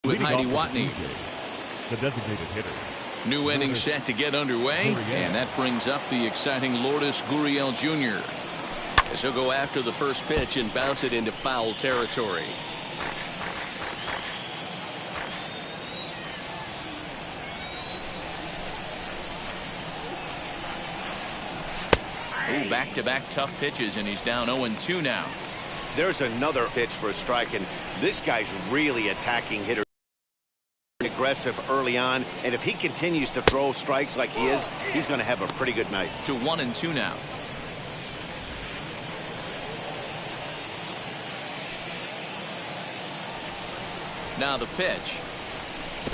with Heidi Watney. The designated hitter. New inning set to get underway, and that brings up the exciting Lourdes Gurriel Jr. as he'll go after the first pitch and bounce it into foul territory. Back-to-back tough pitches, and he's down 0-2 now. There's another pitch for a strike, and this guy's really attacking hitters. Aggressive early on, and if he continues to throw strikes like he is, he's going to have a pretty good night. To 1-2 now. Now the pitch,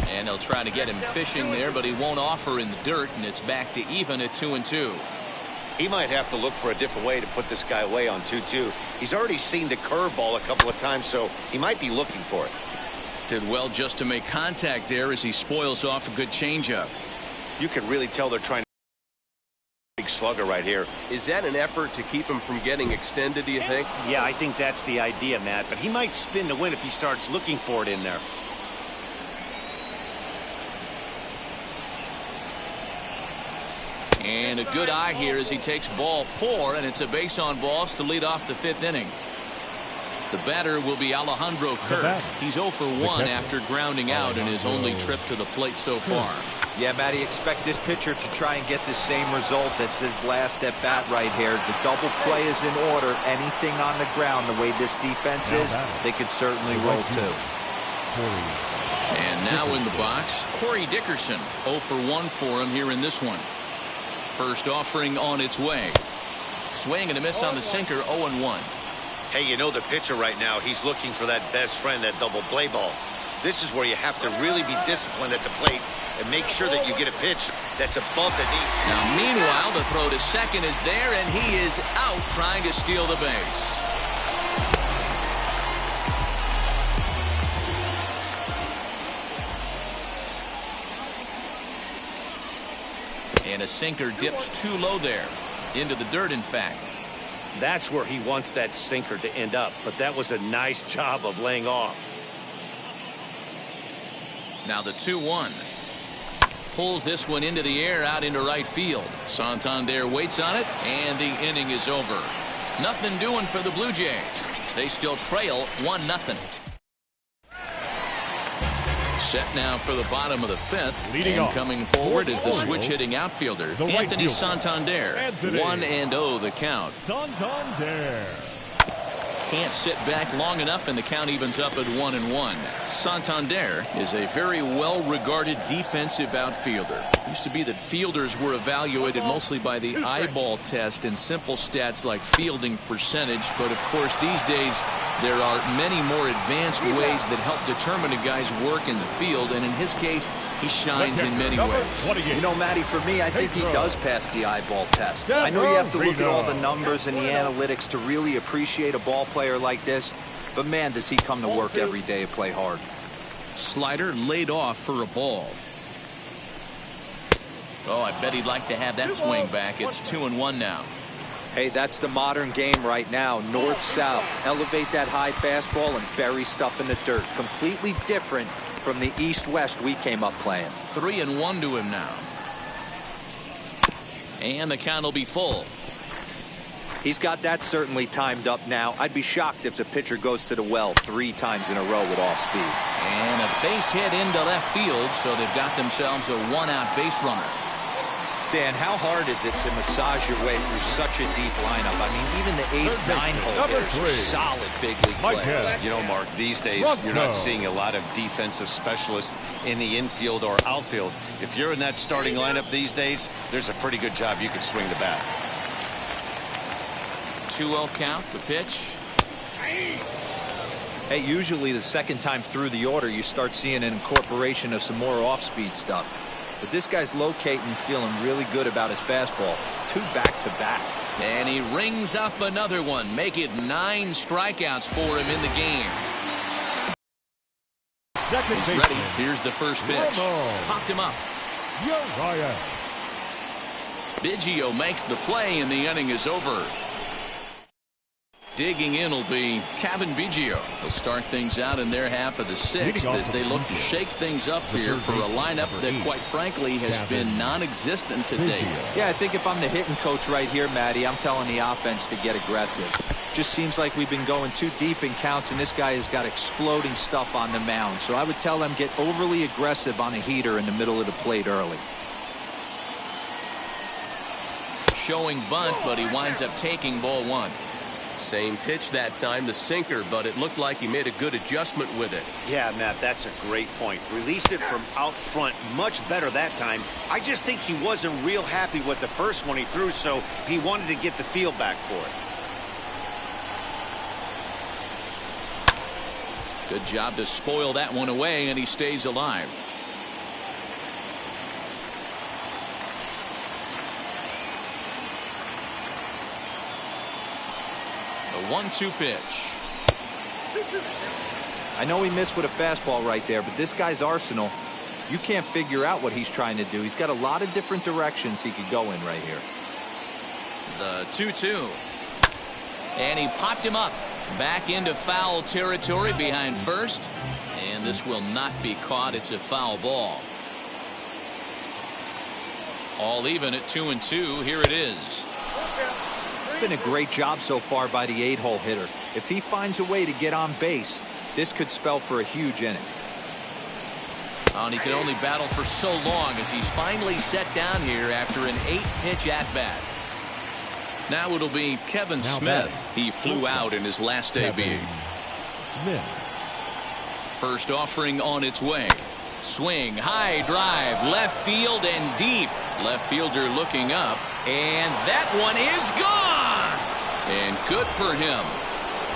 and they'll try to get him fishing there, but he won't offer in the dirt, and it's back to even at 2-2. He might have to look for a different way to put this guy away on 2-2. He's already seen the curveball a couple of times, so he might be looking for it. Did well just to make contact there as he spoils off a good changeup. You can really tell they're trying to big slugger right here. Is that an effort to keep him from getting extended, do you think? Yeah, I think that's the idea, Matt, but he might spin to win if he starts looking for it in there. And a good eye here as he takes ball 4, and it's a base on balls to lead off the 5th inning. The batter will be Alejandro Kirk. He's 0 for 1 after grounding out in his only trip to the plate so far. Yeah, Matty, expect this pitcher to try and get the same result. That's his last at bat right here. The double play is in order. Anything on the ground, the way this defense is, they could certainly roll too. And now in the box, Corey Dickerson. 0 for 1 for him here in this one. First offering on its way. Swing and a miss on the sinker, 0-1. Hey, you know the pitcher right now, he's looking for that best friend, that double play ball. This is where you have to really be disciplined at the plate and make sure that you get a pitch that's above the knee. Now, meanwhile, the throw to second is there, and he is out trying to steal the base. And a sinker dips too low there. Into the dirt, in fact. That's where he wants that sinker to end up, but that was a nice job of laying off. Now the 2-1. Pulls this one into the air out into right field. Santander waits on it, and the inning is over. Nothing doing for the Blue Jays. They still trail 1-0. Set now for the bottom of the 5th. Leading and off, coming forward is the switch-hitting outfielder, Anthony Santander. 1-0 the count. Santander. Can't sit back long enough, and the count evens up at 1-1. Santander is a very well-regarded defensive outfielder. It used to be that fielders were evaluated mostly by the eyeball test and simple stats like fielding percentage, but of course these days there are many more advanced ways that help determine a guy's work in the field, and in his case he shines in many ways. You know, Matty, for me, I think he does pass the eyeball test. I know you have to look at all the numbers and the analytics to really appreciate a ball player like this, but man, does he come to work every day and play hard. Slider laid off for a ball. Oh, I bet he'd like to have that swing back. It's 2-1 now. Hey, that's the modern game right now. North-south. Elevate that high fastball and bury stuff in the dirt. Completely different from the east-west we came up playing. 3-1 to him now. And the count will be full. He's got that certainly timed up now. I'd be shocked if the pitcher goes to the well 3 times in a row with off speed. And a base hit into left field, so they've got themselves a 1-out base runner. Dan, how hard is it to massage your way through such a deep lineup? I mean, even the 8, 9 hole hitters are solid big league players. You know, Mark, these days you're not seeing a lot of defensive specialists in the infield or outfield. If you're in that starting lineup these days, there's a pretty good job you can swing the bat. 2-0 count, the pitch. Hey, usually the second time through the order you start seeing an incorporation of some more off-speed stuff. But this guy's locating, feeling really good about his fastball. 2 back-to-back. And he rings up another one. Make it 9 strikeouts for him in the game. He's ready. Here's the first pitch. Popped him up. Biggio makes the play, and the inning is over. Digging in will be Kevin Biggio. They'll start things out in their half of the sixth as they look to shake things up here for a lineup that, quite frankly, has been non-existent to date. Yeah, I think if I'm the hitting coach right here, Matty, I'm telling the offense to get aggressive. Just seems like we've been going too deep in counts, and this guy has got exploding stuff on the mound. So I would tell them get overly aggressive on a heater in the middle of the plate early. Showing bunt, but he winds up taking ball one. Same pitch that time, the sinker, but it looked like he made a good adjustment with it. Yeah, Matt, that's a great point. Released it from out front much better that time. I just think he wasn't real happy with the first one he threw, so he wanted to get the feel back for it. Good job to spoil that one away, and he stays alive. The 1-2 pitch. I know he missed with a fastball right there, but this guy's arsenal, you can't figure out what he's trying to do. He's got a lot of different directions he could go in right here. The 2-2. And he popped him up. Back into foul territory behind first. And this will not be caught. It's a foul ball. All even at 2-2. Here it is. It's been a great job so far by the 8-hole hitter. If he finds a way to get on base, this could spell for a huge inning. And he could only battle for so long as he's finally set down here after an 8-pitch at-bat. Now it'll be Kevin Smith. He flew out in his last AB. First offering on its way. Swing, high drive, left field and deep. Left fielder looking up, and that one is gone. And good for him.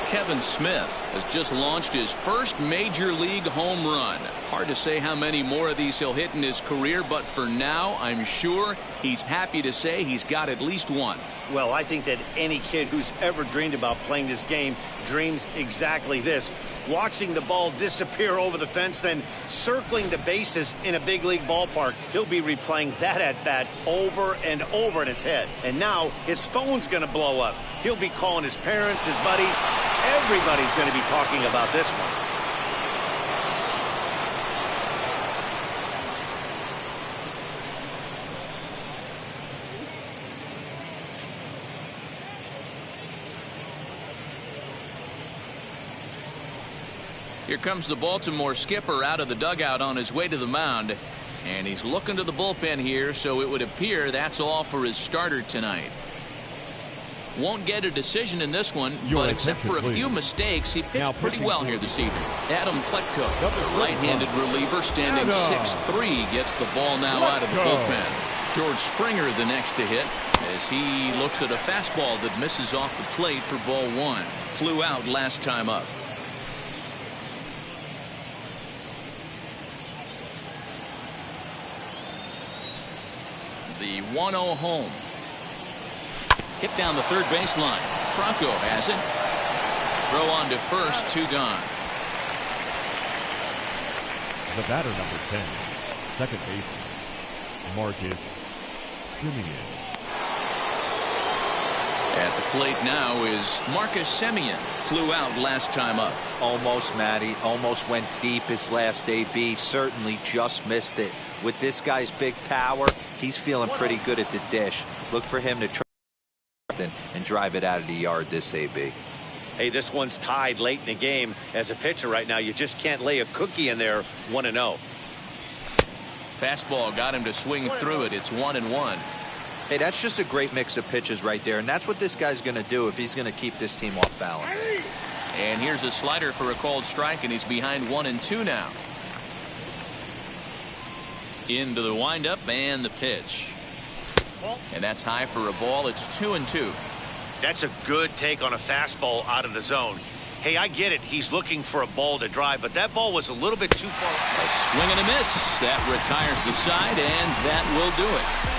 Kevin Smith has just launched his first major league home run. Hard to say how many more of these he'll hit in his career, but for now, I'm sure he's happy to say he's got at least one. Well, I think that any kid who's ever dreamed about playing this game dreams exactly this. Watching the ball disappear over the fence, then circling the bases in a big league ballpark. He'll be replaying that at-bat over and over in his head. And now his phone's going to blow up. He'll be calling his parents, his buddies. Everybody's going to be talking about this one. Here comes the Baltimore skipper out of the dugout on his way to the mound. And he's looking to the bullpen here, so it would appear that's all for his starter tonight. Won't get a decision in this one, but except for a few mistakes, he pitched pretty well here this evening. Adam Kletko, a right-handed reliever standing 6'3", gets the ball now out of the bullpen. George Springer the next to hit as he looks at a fastball that misses off the plate for ball one. Flew out last time up. The 1-0 home. Hit down the third baseline. Franco has it. Throw on to first, 2 gone. The batter, number 10, second baseman, Marcus Semien. At the plate now is Marcus Semien. Flew out last time up. Almost, Matty. Almost went deep his last AB. Certainly just missed it. With this guy's big power, he's feeling pretty good at the dish. Look for him to try and drive it out of the yard this AB. Hey, this one's tied late in the game. As a pitcher right now, you just can't lay a cookie in there. 1-0. Fastball got him to swing through it. It's 1-1. Hey, that's just a great mix of pitches right there, and that's what this guy's going to do if he's going to keep this team off balance. And here's a slider for a called strike, and he's behind 1-2 now. Into the windup and the pitch. And that's high for a ball. It's 2-2. That's a good take on a fastball out of the zone. Hey, I get it. He's looking for a ball to drive, but that ball was a little bit too far. A swing and a miss. That retires the side, and that will do it.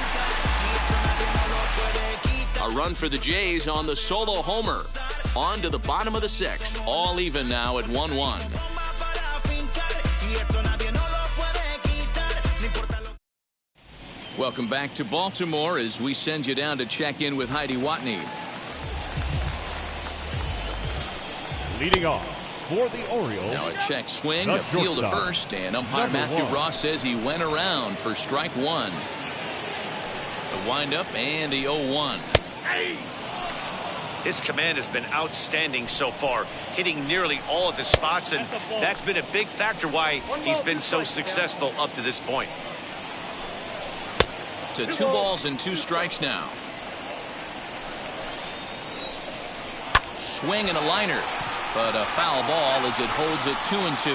A run for the Jays on the solo homer. On to the bottom of the sixth. All even now at 1-1. Welcome back to Baltimore as we send you down to check in with Heidi Watney. Leading off for the Orioles. Now a check swing, a field to first, and umpire Matthew Ross says he went around for strike one. The windup and the 0-1. His command has been outstanding so far, hitting nearly all of his spots, and that's been a big factor why he's been so successful up to this point. To 2 balls and 2 strikes now. Swing and a liner, but a foul ball as it holds it 2-2.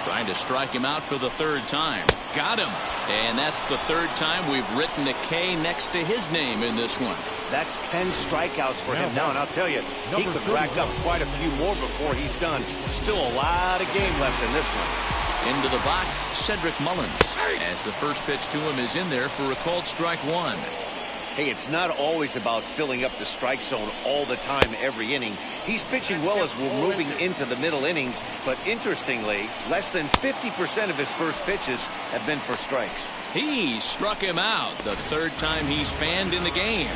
Trying to strike him out for the 3rd time. Got him. And that's the 3rd time we've written a K next to his name in this one. That's 10 strikeouts for him now, and I'll tell you, he could rack up quite a few more before he's done. Still a lot of game left in this one. Into the box, Cedric Mullins, as the first pitch to him is in there for a called strike one. Hey, it's not always about filling up the strike zone all the time, every inning. He's pitching well as we're moving into the middle innings, but interestingly, less than 50% of his first pitches have been for strikes. He struck him out the 3rd time he's fanned in the game.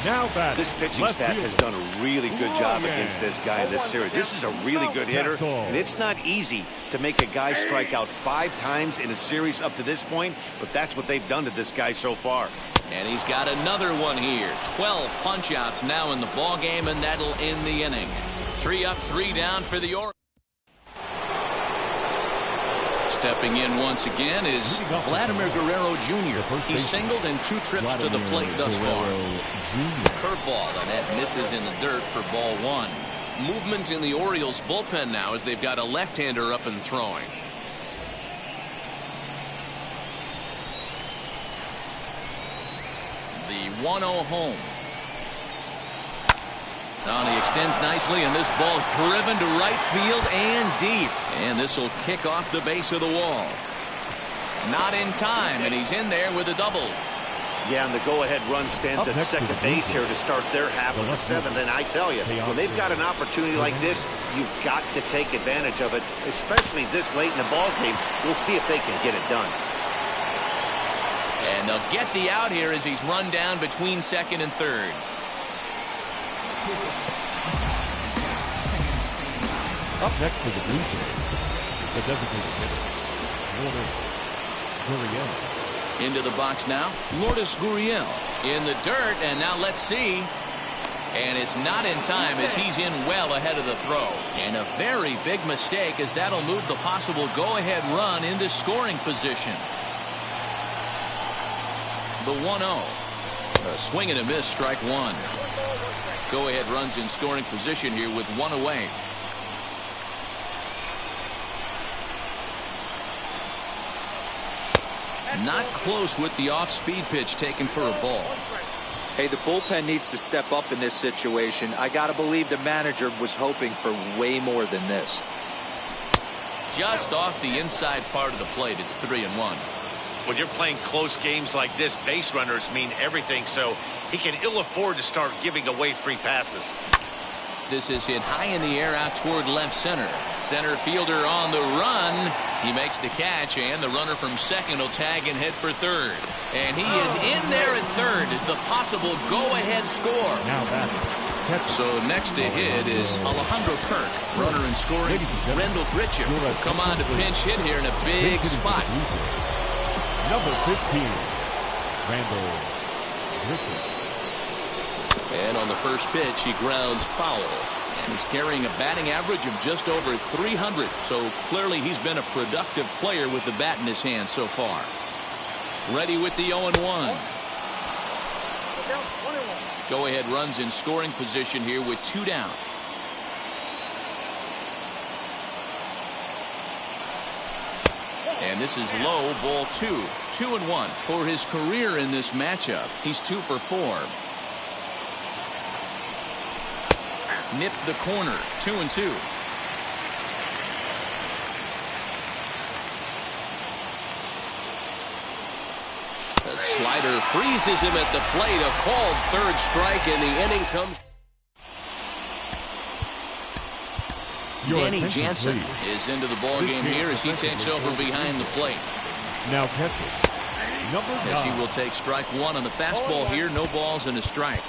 Now this pitching staff has done a really good job against this guy in this series. This is a really good hitter, and it's not easy to make a guy strike out 5 times in a series up to this point, but that's what they've done to this guy so far. And he's got another one here. 12 punch-outs now in the ball game, and that'll end the inning. 3 up, 3 down for the Orioles. Stepping in once again is Vladimir Guerrero Jr. He's singled in 2 trips to the plate thus far. Curveball, and that misses in the dirt for ball 1. Movement in the Orioles bullpen now as they've got a left-hander up and throwing. The 1-0 home. Now he extends nicely, and this ball's driven to right field and deep. And this will kick off the base of the wall. Not in time, and he's in there with a double. Yeah, and the go-ahead run stands at second base here to start their half of the 7th. And I tell you, when they've got an opportunity like this, you've got to take advantage of it, especially this late in the ball game. We'll see if they can get it done. And they'll get the out here as he's run down between 2nd and 3rd. Up next to the Blue Jays, the designated hitter, Lourdes Gurriel. Into the box now, Lourdes Gurriel in the dirt, and now let's see. And it's not in time as he's in well ahead of the throw. And a very big mistake as that'll move the possible go-ahead run into scoring position. The 1-0. A swing and a miss, strike one. Go-ahead runs in scoring position here with 1 away. Not close with the off-speed pitch taken for a ball. Hey, the bullpen needs to step up in this situation. I got to believe the manager was hoping for way more than this. Just off the inside part of the plate, it's 3-1. When you're playing close games like this, base runners mean everything, so he can ill afford to start giving away free passes. This is hit high in the air out toward left center. Center fielder on the run. He makes the catch, and the runner from second will tag and head for third. And he is in there at third as the possible go-ahead score. Now back. So next to hit is Alejandro Kirk. Runner in scoring, Rendell Gritcher will come on to pinch hit here in a big spot. Number 15, Rendell Gritcher. And on the first pitch, he grounds foul. And he's carrying a batting average of just over 300. So clearly he's been a productive player with the bat in his hand so far. Ready with the 0-1. Go-ahead runs in scoring position here with 2 down. And this is low, ball 2. 2-1 for his career in this matchup. He's 2 for 4. Nipped the corner, 2-2. The slider freezes him at the plate. A called third strike, and the inning comes. Danny Jansen is into the ball game here as he takes over behind the plate. Now catcher, number 9. As he will take strike 1 on the fastball here. No balls and a strike.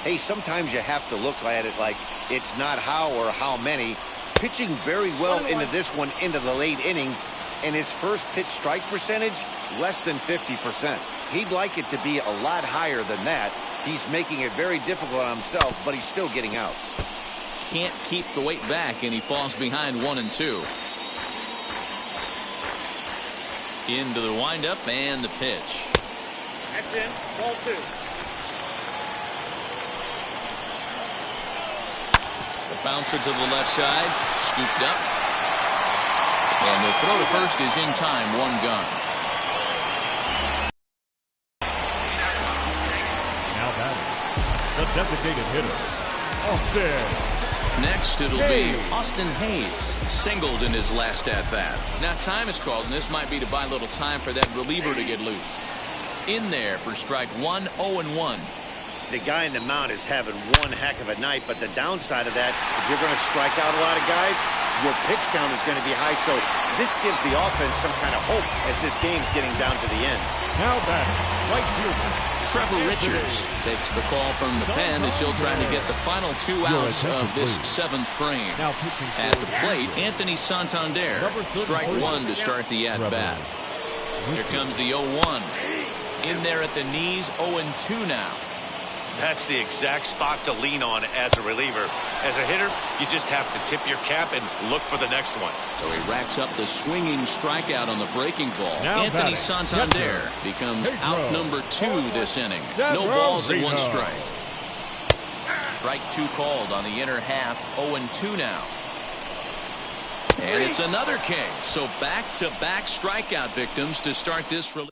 Hey, sometimes you have to look at it like it's not how or how many. Pitching very well into this one, into the late innings, and his first pitch strike percentage, less than 50%. He'd like it to be a lot higher than that. He's making it very difficult on himself, but he's still getting outs. Can't keep the weight back, and he falls behind 1-2. Into the windup and the pitch. That's in. Ball 2. The bouncer to the left side, scooped up. And the throw to first is in time, 1 gone. Now batting, the designated hitter, Austin. Next, it'll be Austin Hayes, singled in his last at-bat. Now, time is called, and this might be to buy a little time for that reliever to get loose. In there for strike 1, 0-1. The guy in the mound is having one heck of a night, but the downside of that, if you're going to strike out a lot of guys, your pitch count is going to be high, so this gives the offense some kind of hope as this game's getting down to the end. Now batting, right fielder, Trevor Richards takes the call from the pen as he'll try to get the final 2 outs of this 7th frame. At the plate, Anthony Santander, strike 1 to start the at-bat. Here comes the 0-1. In there at the knees, 0-2 now. That's the exact spot to lean on as a reliever. As a hitter, you just have to tip your cap and look for the next one. So he racks up the swinging strikeout on the breaking ball. Now Anthony batting, Santander becomes out number 2 this inning. No balls and 1 strike. Strike 2 called on the inner half, 0-2 now. And it's another K. So back-to-back strikeout victims to start this release.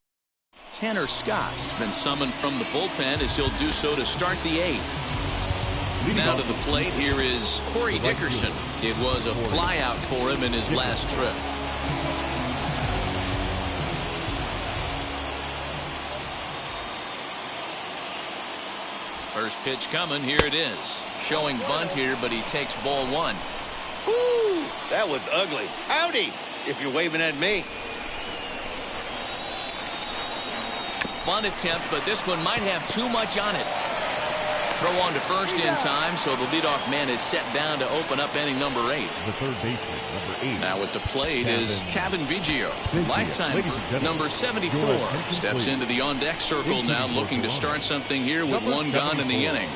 Tanner Scott has been summoned from the bullpen as he'll do so to start the 8th. Now to the plate, here is Corey Dickerson. It was a flyout for him in his last trip. First pitch coming, here it is. Showing bunt here, but he takes ball 1. Ooh, that was ugly. Howdy, if you're waving at me. Bunt attempt, but this one might have too much on it. Throw on to first in time, so the leadoff man is set down to open up inning number 8. The third baseman, number 8. Now at the plate is Kevin Biggio, lifetime number 74. Steps into the on-deck circle now, looking to start something here with 1 gone in the inning.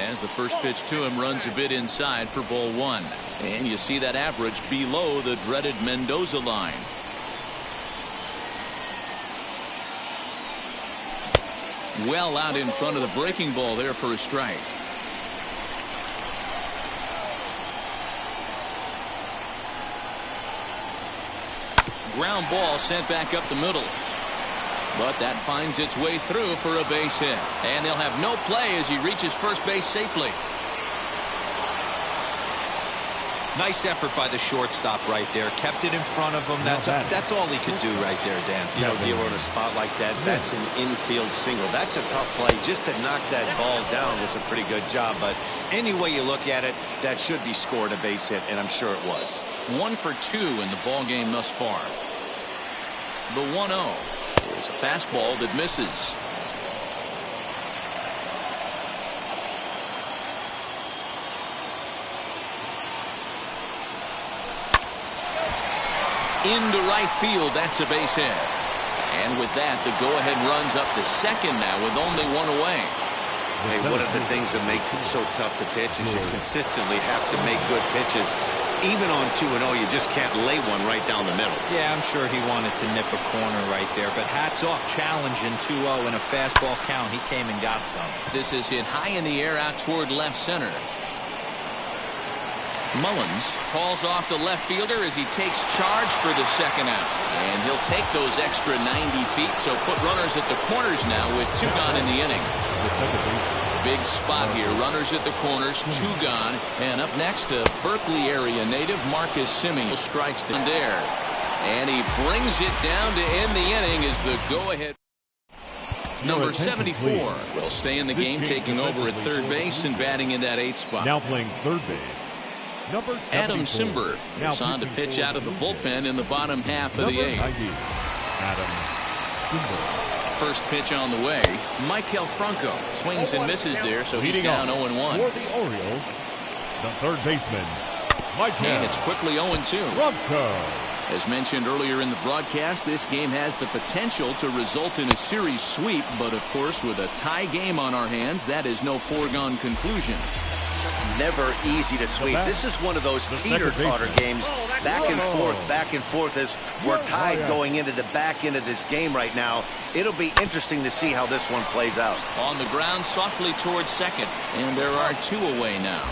As the first pitch to him runs a bit inside for ball 1. And you see that average below the dreaded Mendoza line. Well out in front of the breaking ball there for a strike. Ground ball sent back up the middle. But that finds its way through for a base hit. And they'll have no play as he reaches first base safely. Nice effort by the shortstop right there. Kept it in front of him. That's all he could do right there, Dan. You know, dealer in a spot like that, that's an infield single. That's a tough play. Just to knock that ball down was a pretty good job. But any way you look at it, that should be scored a base hit, and I'm sure it was. 1 for 2 in the ball game thus far. The 1-0 is a fastball that misses. Into right field, that's a base hit. And with that, the go-ahead runs up to second now with only 1 away. Hey, one of the things that makes it so tough to pitch is you consistently have to make good pitches. Even on 2-0, you just can't lay one right down the middle. Yeah, I'm sure he wanted to nip a corner right there, but hats off, challenging 2-0 in a fastball count. He came and got some. This is hit high in the air out toward left center. Mullins calls off the left fielder as he takes charge for the second out. And he'll take those extra 90 feet, so put runners at the corners now with 2 gone in the inning. Big spot here. Runners at the corners, 2 gone. And up next, a Berkeley area native, Marcus Semien strikes the there. And he brings it down to end the inning as the go-ahead. Number 74 will stay in the game, taking over at third base and batting in that 8th spot. Now playing third base, number 74. Adam Simber is on to pitch out of the bullpen in the bottom half of the 8th. Adam Simber. first pitch on the way. Michael Franco swings and misses there, so he's down 0-1. For the Orioles, the third baseman, Michael. And it's quickly 0-2. Franco. As mentioned earlier in the broadcast, this game has the potential to result in a series sweep, but of course with a tie game on our hands, that is no foregone conclusion. Never easy to sweep. This is one of those teeter-totter games. Back and forth as we're tied going into the back end of this game right now. It'll be interesting to see how this one plays out. On the ground softly towards second, and there are two away now.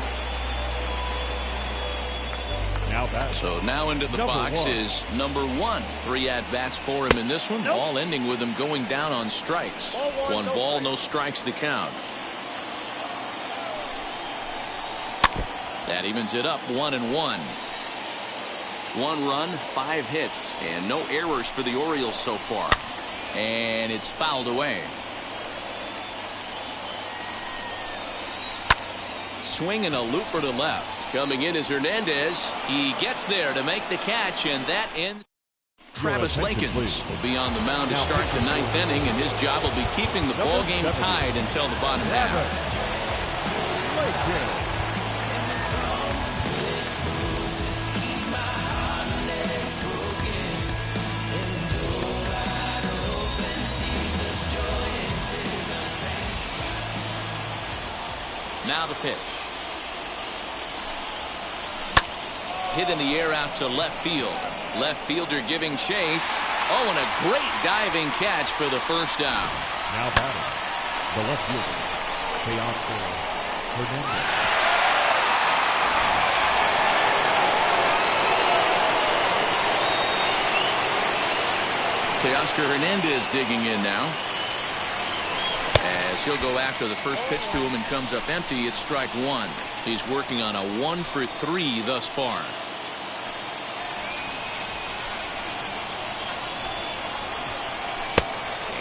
So now into the box is number 1. 3 at-bats for him in this one, all ending with him going down on strikes. 1 ball, no strikes to count. That evens it up 1-1. 1 run, 5 hits, and no errors for the Orioles so far. And it's fouled away. Swinging a looper to left. Coming in is Hernandez. He gets there to make the catch, and that ends. Travis Lakins will be on the mound to start the 9th inning, and his job will be keeping the ball game tied until the bottom half. Now the pitch. Hit in the air out to left field. Left fielder giving chase. Oh, and a great diving catch for the first down. Now batting, the left fielder, Hernandez. Teoscar Hernandez digging in now. As he'll go after the first pitch to him and comes up empty, it's strike 1. He's working on a 1 for 3 thus far.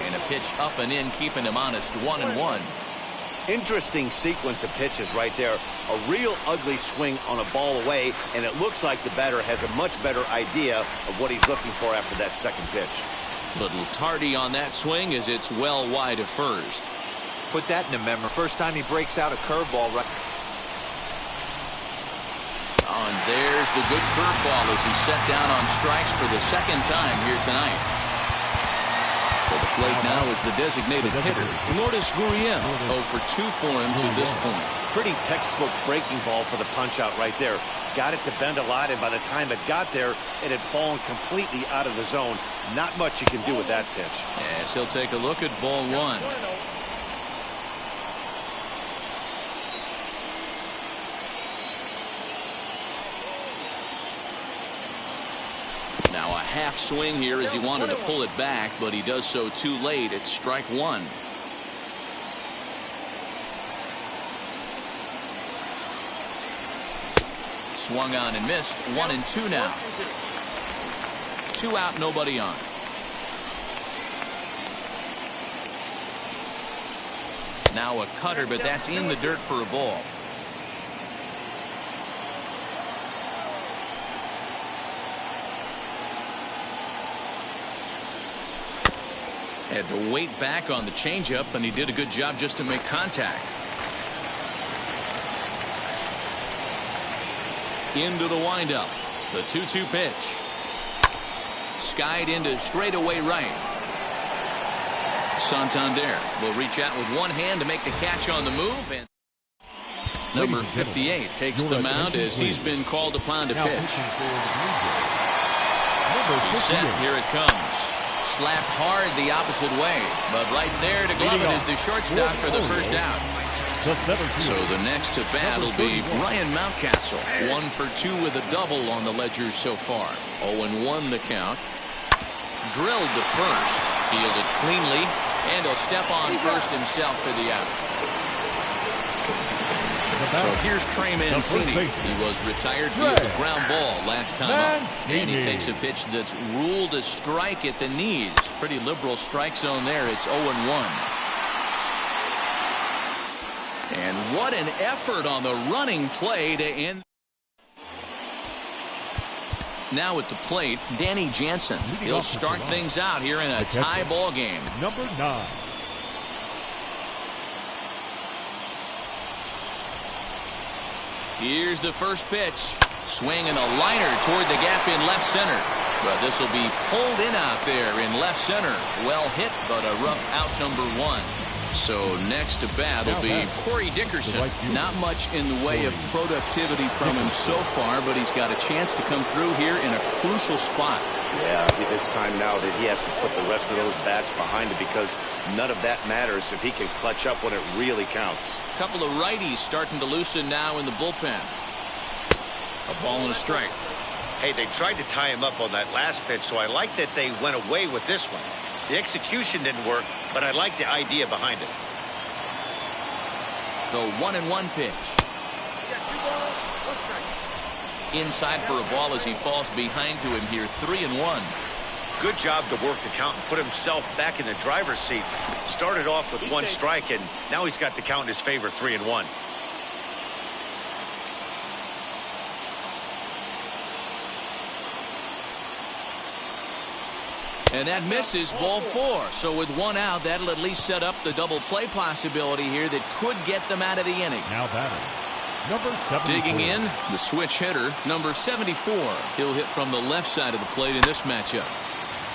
And a pitch up and in, keeping him honest. 1-1. Interesting sequence of pitches right there. A real ugly swing on a ball away, and it looks like the batter has a much better idea of what he's looking for after that second pitch. Little tardy on that swing as it's well wide of first. Put that in a memory. First time he breaks out a curveball. Right. Oh, and there's the good curveball as he's set down on strikes for the second time here tonight. For the plate now is the designated hitter, Lourdes Gurriel. 0 for 2 for him to this point. Pretty textbook breaking ball for the punch out right there. Got it to bend a lot, and by the time it got there, it had fallen completely out of the zone. Not much you can do with that pitch. Yes, he'll take a look at ball 1. Now a half swing here as he wanted to pull it back, but he does so too late. It's strike 1. Swung on and missed. 1-2 now. 2 out, nobody on. Now a cutter, but that's in the dirt for a ball. Had to wait back on the changeup, and he did a good job just to make contact. Into the windup. The 2-2 pitch. Skied into straightaway right. Santander will reach out with one hand to make the catch on the move. And number 58 takes the mound as he's been called upon to pitch. He's set. Here it comes. Slapped hard the opposite way, but right there to glove it is the shortstop for the first out. So the next to bat will be Ryan Mountcastle. 1 for 2 with a double on the ledger so far. 0-1 the count. Drilled to first. Fielded cleanly. And he'll step on first himself for the out. So here's Trey Mancini. He was retired via the ground ball last time up. And he takes a pitch that's ruled a strike at the knees. Pretty liberal strike zone there. It's 0-1. And what an effort on the running play to end. Now at the plate, Danny Jansen. He'll start things out here in a tie ball game. Number 9. Here's the first pitch. Swinging a liner toward the gap in left center. But this will be pulled in out there in left center. Well hit, but a rough out number 1. So next to bat will be Corey Dickerson. Not much in the way of productivity from him so far, but he's got a chance to come through here in a crucial spot. Yeah, it's time now that he has to put the rest of those bats behind him, because none of that matters if he can clutch up when it really counts. A couple of righties starting to loosen now in the bullpen. A ball and a strike. Hey, they tried to tie him up on that last pitch, so I like that they went away with this one. The execution didn't work, but I like the idea behind it. The 1-1 pitch. Inside for a ball as he falls behind to him here. 3-1. Good job to work the count and put himself back in the driver's seat. Started off with 1 strike, and now he's got the count in his favor. 3-1. And that misses, ball 4. So with 1 out, that'll at least set up the double play possibility here that could get them out of the inning. Now batting, number 74. Digging in, the switch hitter, number 74. He'll hit from the left side of the plate in this matchup.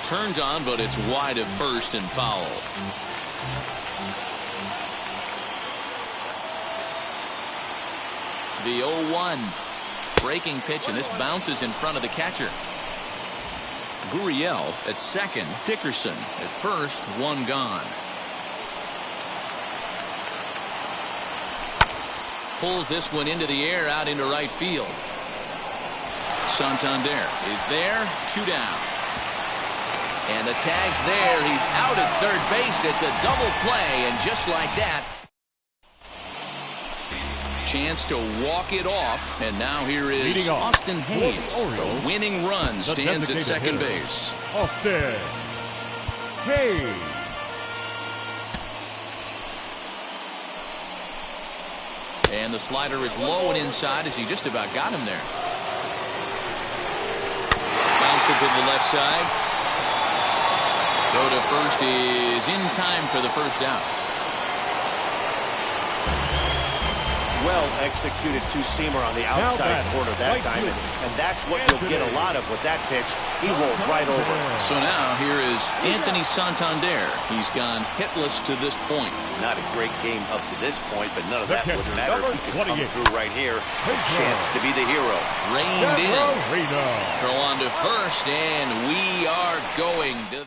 Turned on, but it's wide of first and foul. The 0-1. Breaking pitch, and this bounces in front of the catcher. Gurriel at second, Dickerson at first, 1 gone. Pulls this one into the air out into right field. Santander is there, 2 down. And the tag's there. He's out at third base. It's a double play, and just like that, chance to walk it off. And now here is Austin Hayes. The winning run stands at second base. Austin Hayes. And the slider is low and inside as he just about got him there. Bounce it to the left side. Throw to first is in time for the first out. Well executed two-seamer on the outside corner that time, and that's what you'll get a lot of with that pitch. He rolled right over. So now here is Anthony Santander. He's gone hitless to this point. Not a great game up to this point, but none of that would matter if he could come through right here. A chance to be the hero. Reined in. Throw on to first, and we are going to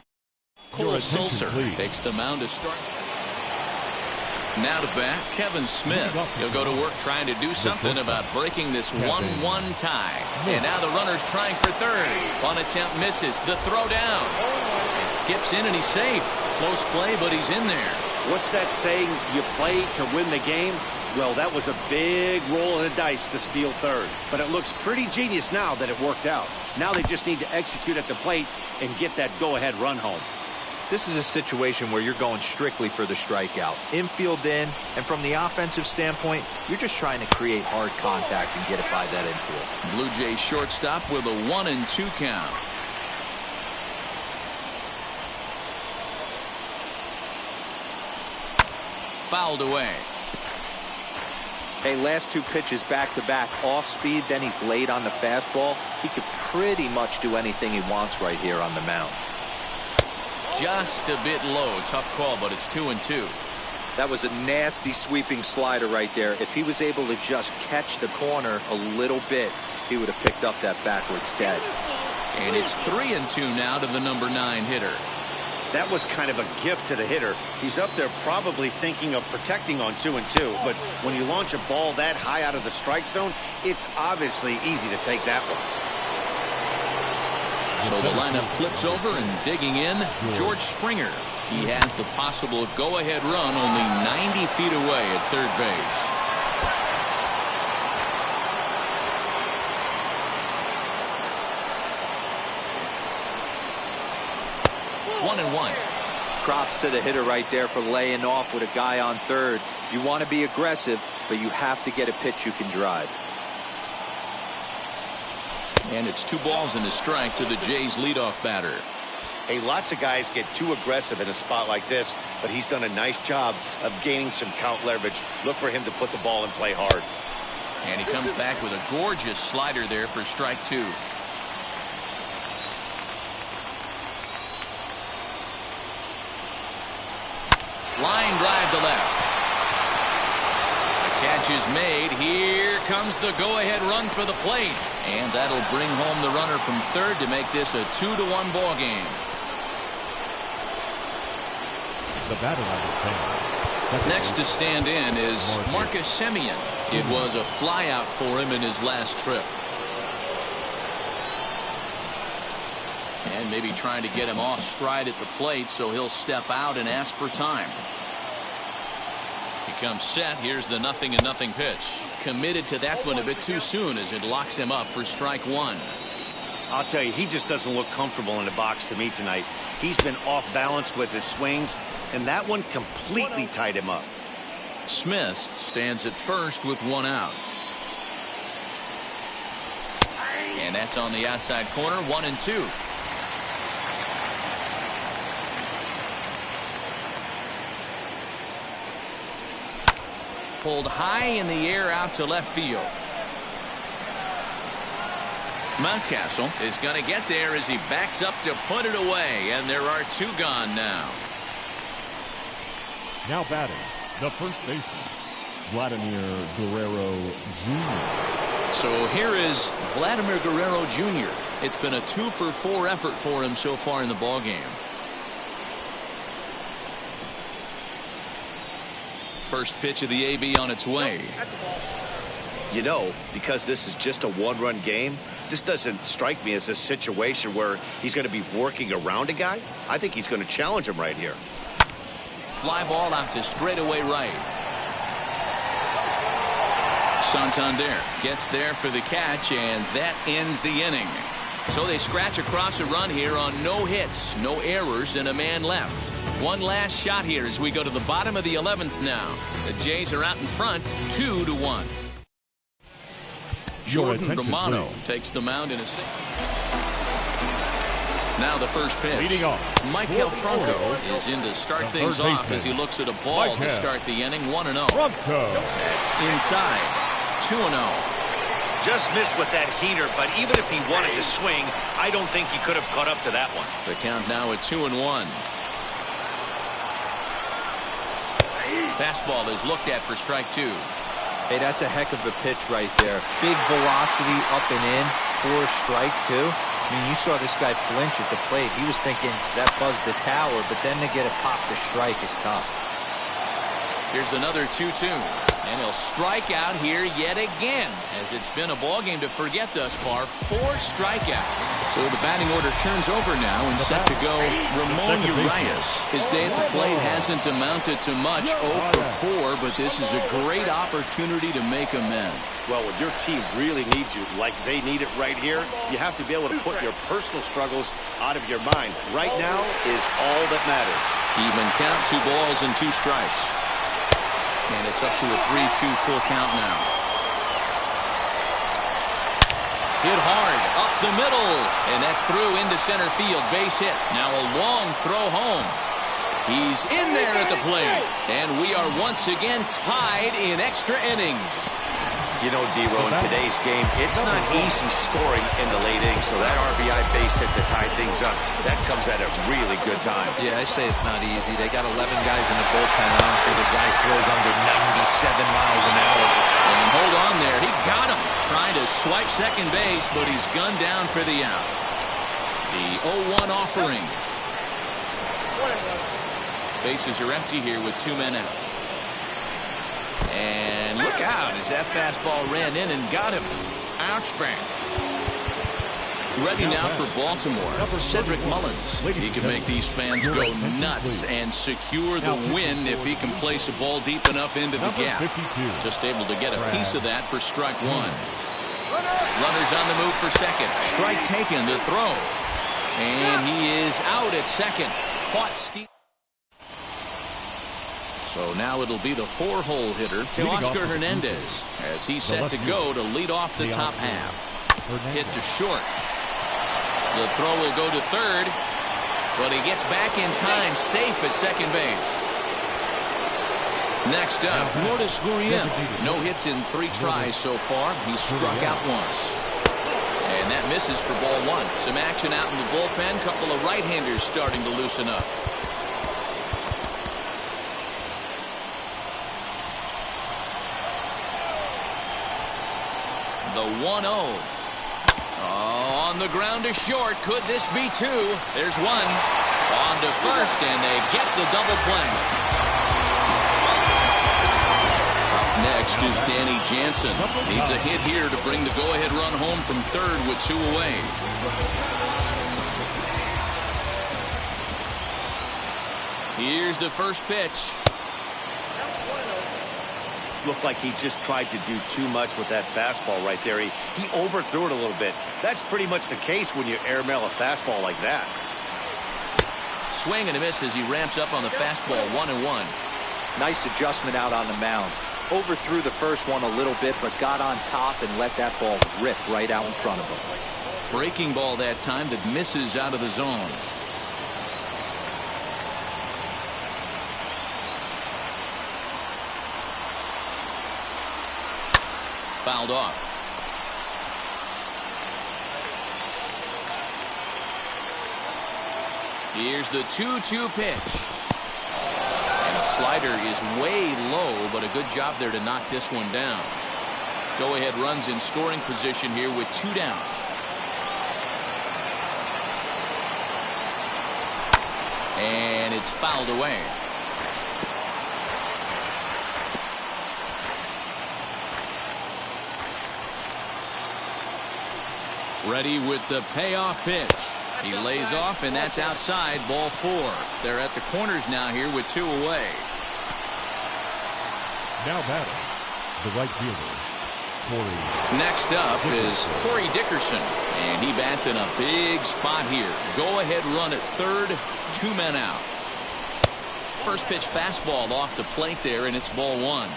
Cole Sulser takes the mound to start. Now to bat, Kevin Smith. He'll go to work trying to do something about breaking this 1-1 tie. And now the runner's trying for third. One attempt misses. The throw down. It skips in and he's safe. Close play, but he's in there. What's that saying? You play to win the game? Well, that was a big roll of the dice to steal third. But it looks pretty genius now that it worked out. Now they just need to execute at the plate and get that go-ahead run home. This is a situation where you're going strictly for the strikeout. Infield in, and from the offensive standpoint, you're just trying to create hard contact and get it by that infield. Blue Jays shortstop with a 1-2 count. Fouled away. Hey, last 2 pitches back-to-back, off speed, then he's laid on the fastball. He could pretty much do anything he wants right here on the mound. Just a bit low. Tough call, but it's 2-2. That was a nasty sweeping slider right there. If he was able to just catch the corner a little bit, he would have picked up that backwards catch. And it's 3-2 now to the number 9 hitter. That was kind of a gift to the hitter. He's up there probably thinking of protecting on 2-2, but when you launch a ball that high out of the strike zone, it's obviously easy to take that one. So the lineup flips over, and digging in, George Springer. He has the possible go-ahead run only 90 feet away at third base. One and one. Props to the hitter right there for laying off with a guy on third. You want to be aggressive, but you have to get a pitch you can drive. And it's 2 balls and a strike to the Jays leadoff batter. Hey, lots of guys get too aggressive in a spot like this, but he's done a nice job of gaining some count leverage. Look for him to put the ball in play hard. And he comes back with a gorgeous slider there for strike 2. Line drive to left. The catch is made. Here comes the go-ahead run for the plate. And that'll bring home the runner from third to make this a 2-1 ball game. The batter number 10. Next to stand in is Marcus Semien. It was a flyout for him in his last trip. And maybe trying to get him off stride at the plate, so he'll step out and ask for time. He comes set. Here's the 0-0 pitch. Committed to that one a bit too soon as it locks him up for strike 1. I'll tell you, he just doesn't look comfortable in the box to me tonight. He's been off balance with his swings, and that one completely tied him up. Smith stands at first with 1 out. And that's on the outside corner, 1-2. Pulled high in the air out to left field. Mountcastle is going to get there as he backs up to put it away, and there are 2 gone now. Now batting, the first baseman, Vladimir Guerrero Jr. So here is Vladimir Guerrero Jr. It's been a 2-for-4 effort for him so far in the ballgame. First pitch of the AB on its way. You know, because this is just a 1-run game, this doesn't strike me as a situation where he's going to be working around a guy. I think he's going to challenge him right here. Fly ball out to straightaway right. Santander gets there for the catch, and that ends the inning. So they scratch across a run here on no hits, no errors, and a man left. One last shot here as we go to the bottom of the 11th now. The Jays are out in front, 2-1. Jordan Romano takes the mound in a single. Now the first pitch. Leading off, Michael Franco is in to start things off as he looks at a ball to start the inning, 1-0. Franco. That's inside, 2-0. Just missed with that heater, but even if he wanted to swing, I don't think he could have caught up to that one. The count now at 2-1. Fastball is looked at for strike 2. Hey, that's a heck of a pitch right there. Big velocity up and in for a strike, too. I mean, you saw this guy flinch at the plate. He was thinking that buzzed the tower, but then to get a pop to strike is tough. Here's another 2-2. And he'll strike out here yet again, as it's been a ball game to forget thus far. 4 strikeouts. So the batting order turns over now and set to go Ramon Urias. His day at the plate hasn't amounted to much, 0 for 4, but this is a great opportunity to make amends. Well, when your team really needs you, like they need it right here, you have to be able to put your personal struggles out of your mind. Right now is all that matters. Even count, 2 balls and 2 strikes. And it's up to a 3-2 full count now. Hit hard, up the middle, and that's through into center field, base hit. Now a long throw home. He's in there at the plate, and we are once again tied in extra innings. You know, D-Row, in today's game, it's not easy scoring in the late innings, so that RBI base hit to tie things up, that comes at a really good time. Yeah, I say it's not easy. They got 11 guys in the bullpen. I don't think a guy throws under 97 miles an hour. And hold on there. He got him. Trying to swipe second base, but he's gunned down for the out. The 0-1 offering. Bases are empty here with 2 men out. And look out as that fastball ran in and got him. Ouch bang. Ready now for Baltimore, Cedric Mullins. He can make these fans go nuts and secure the win if he can place a ball deep enough into the gap. Just able to get a piece of that for strike 1. Runners on the move for second. Strike taken, the throw. And he is out at second. Caught steep. So now it'll be the 4-hole hitter, Teoscar Hernandez, as he's set to go to lead off the top half. Hit to short. The throw will go to third, but he gets back in time, safe at second base. Next up, Lourdes Gurriel. No hits in 3 tries so far. He's struck out once. And that misses for ball 1. Some action out in the bullpen. Couple of right-handers starting to loosen up. The 1-0. Oh, on the ground to short. Could this be 2? There's 1. On to first, and they get the double play. Next is Danny Jansen. Needs a hit here to bring the go-ahead run home from third with 2 away. Here's the first pitch. Looked like he just tried to do too much with that fastball right there. He overthrew it a little bit. That's pretty much the case when you airmail a fastball like that. Swing and a miss as he ramps up on the fastball. 1-1. Nice adjustment out on the mound. Overthrew the first one a little bit, but got on top and let that ball rip right out in front of him. Breaking ball that time that misses out of the zone. Fouled off. Here's the 2-2 pitch. Slider is way low, but a good job there to knock this one down. Go-ahead runs in scoring position here with 2 down. And it's fouled away. Ready with the payoff pitch. He lays off, and that's outside. Ball 4. They're at the corners now here with 2 away. Now batting, the right fielder, Corey. Next up is Corey Dickerson, and he bats in a big spot here. Go-ahead run at third, 2 men out. First pitch fastball off the plate there, and it's ball 1.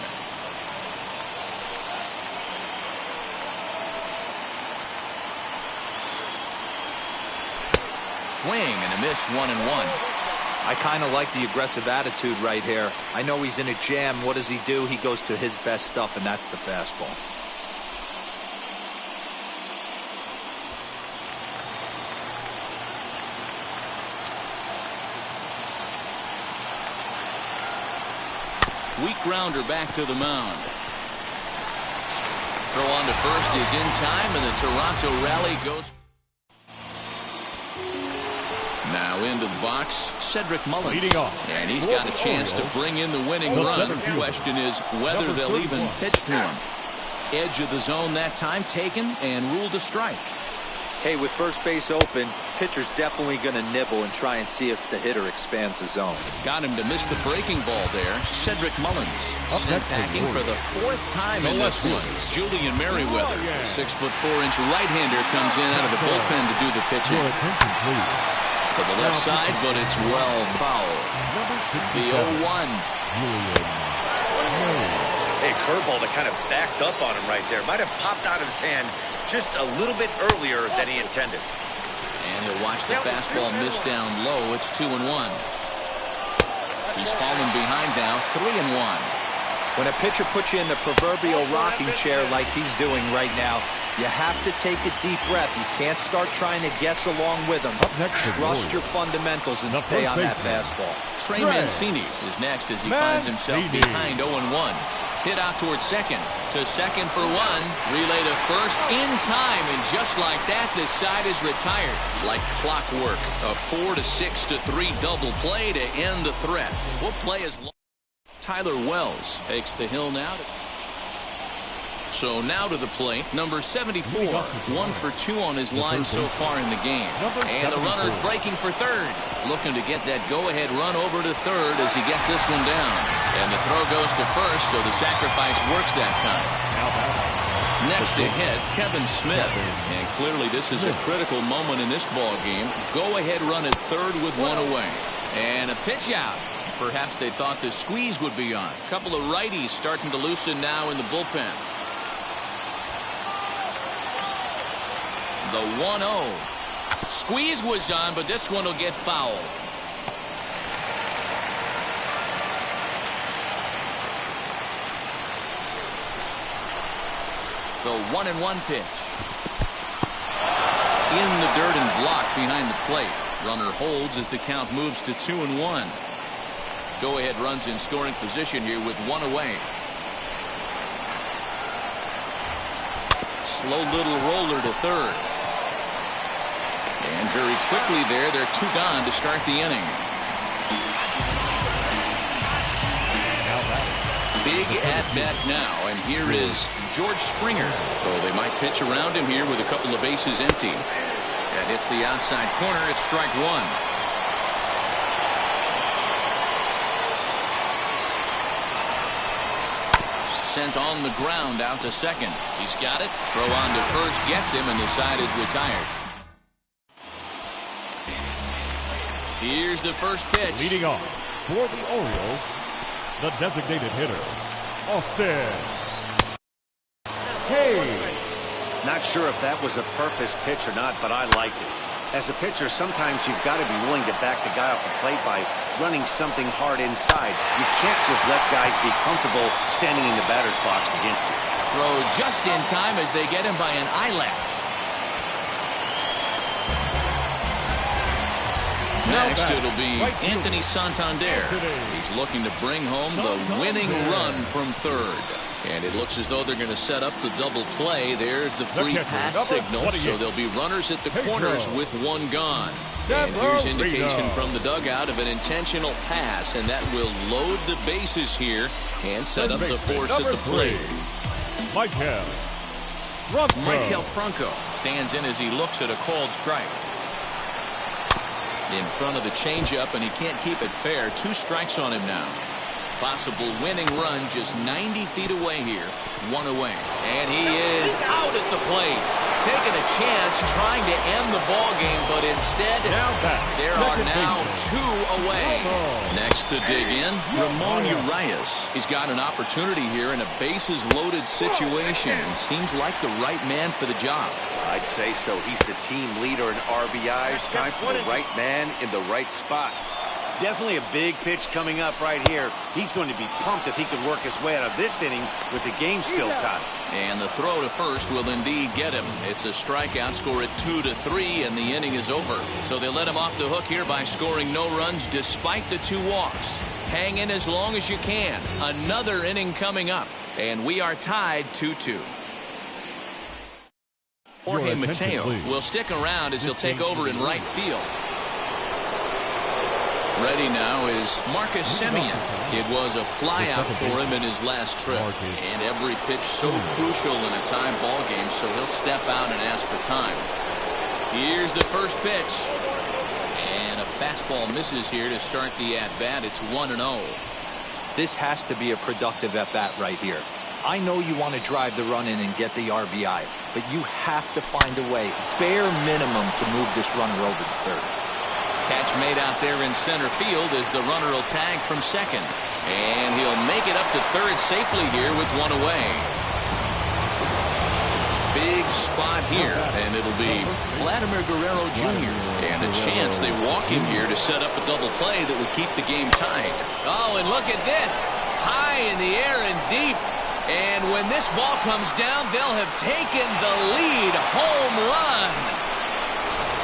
Swing and a miss. 1-1. I kind of like the aggressive attitude right here. I know he's in a jam. What does he do? He goes to his best stuff, and that's the fastball. Weak grounder back to the mound. Throw on to first is in time, and the Toronto rally goes. Now into the box, Cedric Mullins. Leading off. And he's got a chance to bring in the winning run. The question is whether they'll even pitch to him. Edge of the zone that time taken and ruled a strike. Hey, with first base open, pitcher's definitely going to nibble and try and see if the hitter expands the zone. Got him to miss the breaking ball there. Cedric Mullins sent packing for the 4th time in this one. Julian Merriweather, 6'4" right-hander, comes in out of the bullpen to do the pitching. To the left side, but it's well fouled. The 0-1. Hey, curveball that kind of backed up on him right there. Might have popped out of his hand just a little bit earlier than he intended. And he'll watch the fastball miss down low. It's 2-1. He's fallen behind now, 3-1. When a pitcher puts you in the proverbial rocking chair like he's doing right now, you have to take a deep breath. You can't start trying to guess along with him. Trust your fundamentals and stay on that fastball. Trey Mancini is next as he finds himself behind 0-1. Hit out towards second. To second for 1. Relay to first in time. And just like that, this side is retired. Like clockwork. A 4-6-3 double play to end the threat. What play is long? Tyler Wells takes the hill now. So now to the plate, number 74. 1 for 2 on his line so far in the game. And the runner's breaking for third. Looking to get that go-ahead run over to third as he gets this one down. And the throw goes to first, so the sacrifice works that time. Next to hit, Kevin Smith. And clearly this is a critical moment in this ball game. Go-ahead run at third with 1 away. And a pitch out. Perhaps they thought the squeeze would be on. A couple of righties starting to loosen now in the bullpen. The 1-0. Squeeze was on, but this one will get fouled. The 1-1 pitch. In the dirt and blocked behind the plate. Runner holds as the count moves to 2-1. Go-ahead runs in scoring position here with one away. Slow little roller to third. And very quickly there, they're two gone to start the inning. Big at-bat now, and here is George Springer. Though they might pitch around him here with a couple of bases empty. That hits the outside corner. It's strike one. Sent on the ground out to second. He's got it. Throw on to first gets him, and the side is retired. Here's the first pitch. Leading off for the Orioles, the designated hitter, Austin. Hey. Not sure if that was a purpose pitch or not, but I liked it. As a pitcher, sometimes you've got to be willing to back the guy off the plate by running something hard inside. You can't just let guys be comfortable standing in the batter's box against you. Throw just in time as they get him by an eyelash. Next, it'll be Anthony Santander. He's looking to bring home the winning run from third. And it looks as though they're going to set up the double play. There's the free pass signal, so there'll be runners at the corners with one gone. And here's indication from the dugout of an intentional pass, and that will load the bases here and set up the force at the plate. Michael Franco stands in as he looks at a called strike. In front of the changeup, and he can't keep it fair. 2 strikes on him now. Possible winning run just 90 feet away here. 1 away. And he is out at the plate. Taking a chance, trying to end the ball game, but instead there are now 2 away. Next to dig in, Ramon Urias. He's got an opportunity here in a bases-loaded situation and seems like the right man for the job. I'd say so. He's the team leader in RBIs. Time for the right man in the right spot. Definitely a big pitch coming up right here. He's going to be pumped if he could work his way out of this inning with the game still tied. And the throw to first will indeed get him. It's a strikeout, score at 2-3, and the inning is over. So they let him off the hook here by scoring no runs despite the 2 walks. Hang in as long as you can. Another inning coming up, and we are tied 2-2. Jorge Mateo will stick around as he'll take over in right field. Ready now is Marcus Semien. It was a flyout for him in his last trip. And every pitch so crucial in a tie ball game, so he'll step out and ask for time. Here's the first pitch. And a fastball misses here to start the at-bat. It's 1-0. This has to be a productive at-bat right here. I know you want to drive the run in and get the RBI, but you have to find a way, bare minimum, to move this runner over to third. Catch made out there in center field as the runner will tag from second. And he'll make it up to third safely here with 1 away. Big spot here, and it'll be Vladimir Guerrero Jr. And a chance they walk him here to set up a double play that would keep the game tied. Oh, and look at this. High in the air and deep. And when this ball comes down, they'll have taken the lead. Home run.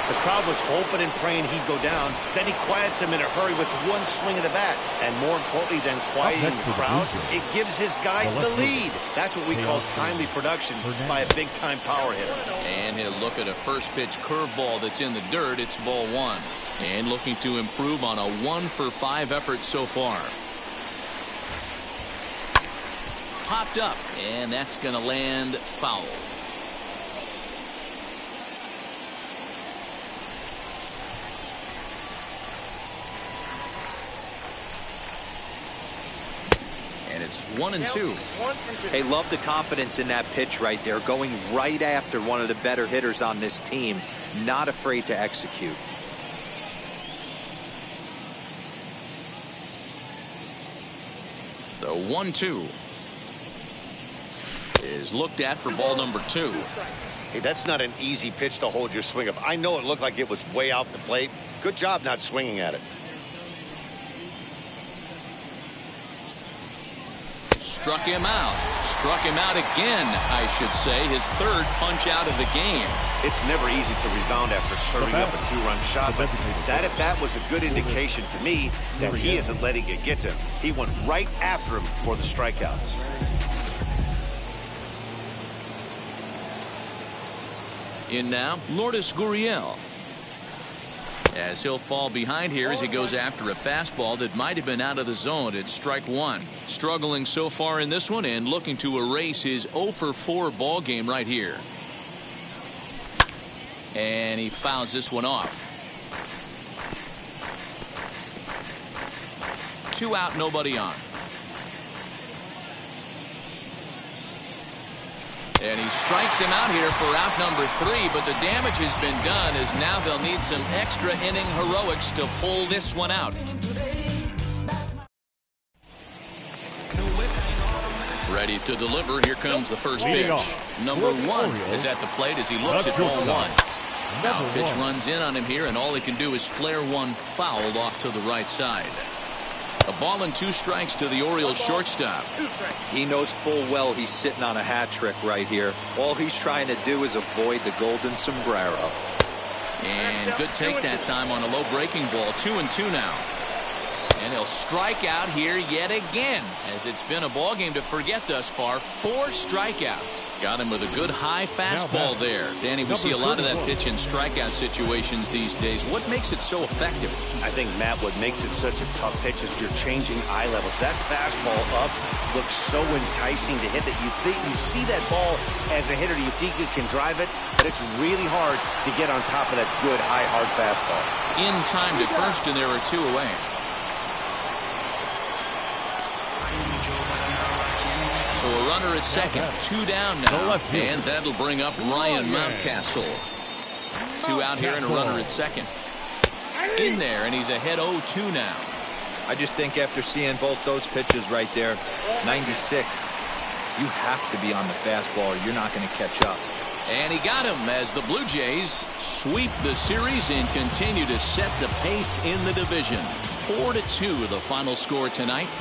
The crowd was hoping and praying he'd go down. Then he quiets him in a hurry with 1 swing of the bat. And more importantly than quieting the crowd, it gives his guys the lead. That's what we call timely production by a big-time power hitter. And he'll look at a first pitch curveball that's in the dirt. It's ball 1. And looking to improve on a 1-for-5 effort so far. Popped up, and that's going to land foul. And it's 1-2. Hey, love the confidence in that pitch right there, going right after one of the better hitters on this team, not afraid to execute. The 1-2 is looked at for ball number 2. Hey, that's not an easy pitch to hold your swing of. I know it looked like it was way off the plate. Good job not swinging at it. Struck him out. Struck him out again, I should say. His third punch out of the game. It's never easy to rebound after serving up a two-run shot, but that at bat was a good indication to me that he isn't letting it get to him. He went right after him for the strikeout. In now, Lourdes Gurriel. As he'll fall behind here as he goes after a fastball that might have been out of the zone. It's strike one. Struggling so far in this one and looking to erase his 0 for 4 ball game right here. And he fouls this one off. 2 out, nobody on. And he strikes him out here for out number 3, but the damage has been done as now they'll need some extra inning heroics to pull this one out. Ready to deliver. Here comes the first pitch. Number 1 is at the plate as he looks at ball 1. Now pitch runs in on him here, and all he can do is flare one fouled off to the right side. A ball and 2 strikes to the Orioles shortstop. He knows full well he's sitting on a hat trick right here. All he's trying to do is avoid the golden sombrero. And good take that time on a low breaking ball. 2-2 now. And he'll strike out here yet again, as it's been a ball game to forget thus far. 4 strikeouts. Got him with a good high fastball there. Danny, we see a lot of that pitch in strikeout situations these days. What makes it so effective? I think, Matt, what makes it such a tough pitch is you're changing eye levels. That fastball up looks so enticing to hit that you think you see that ball as a hitter, you think you can drive it, but it's really hard to get on top of that good high hard fastball. In time to first, and there are 2 away. So a runner at second, 2 down now, and that'll bring up Ryan Mountcastle. 2 out here and a runner at second. In there, and he's ahead 0-2 now. I just think after seeing both those pitches right there, 96, you have to be on the fastball or you're not going to catch up. And he got him as the Blue Jays sweep the series and continue to set the pace in the division. 4-2 the final score tonight.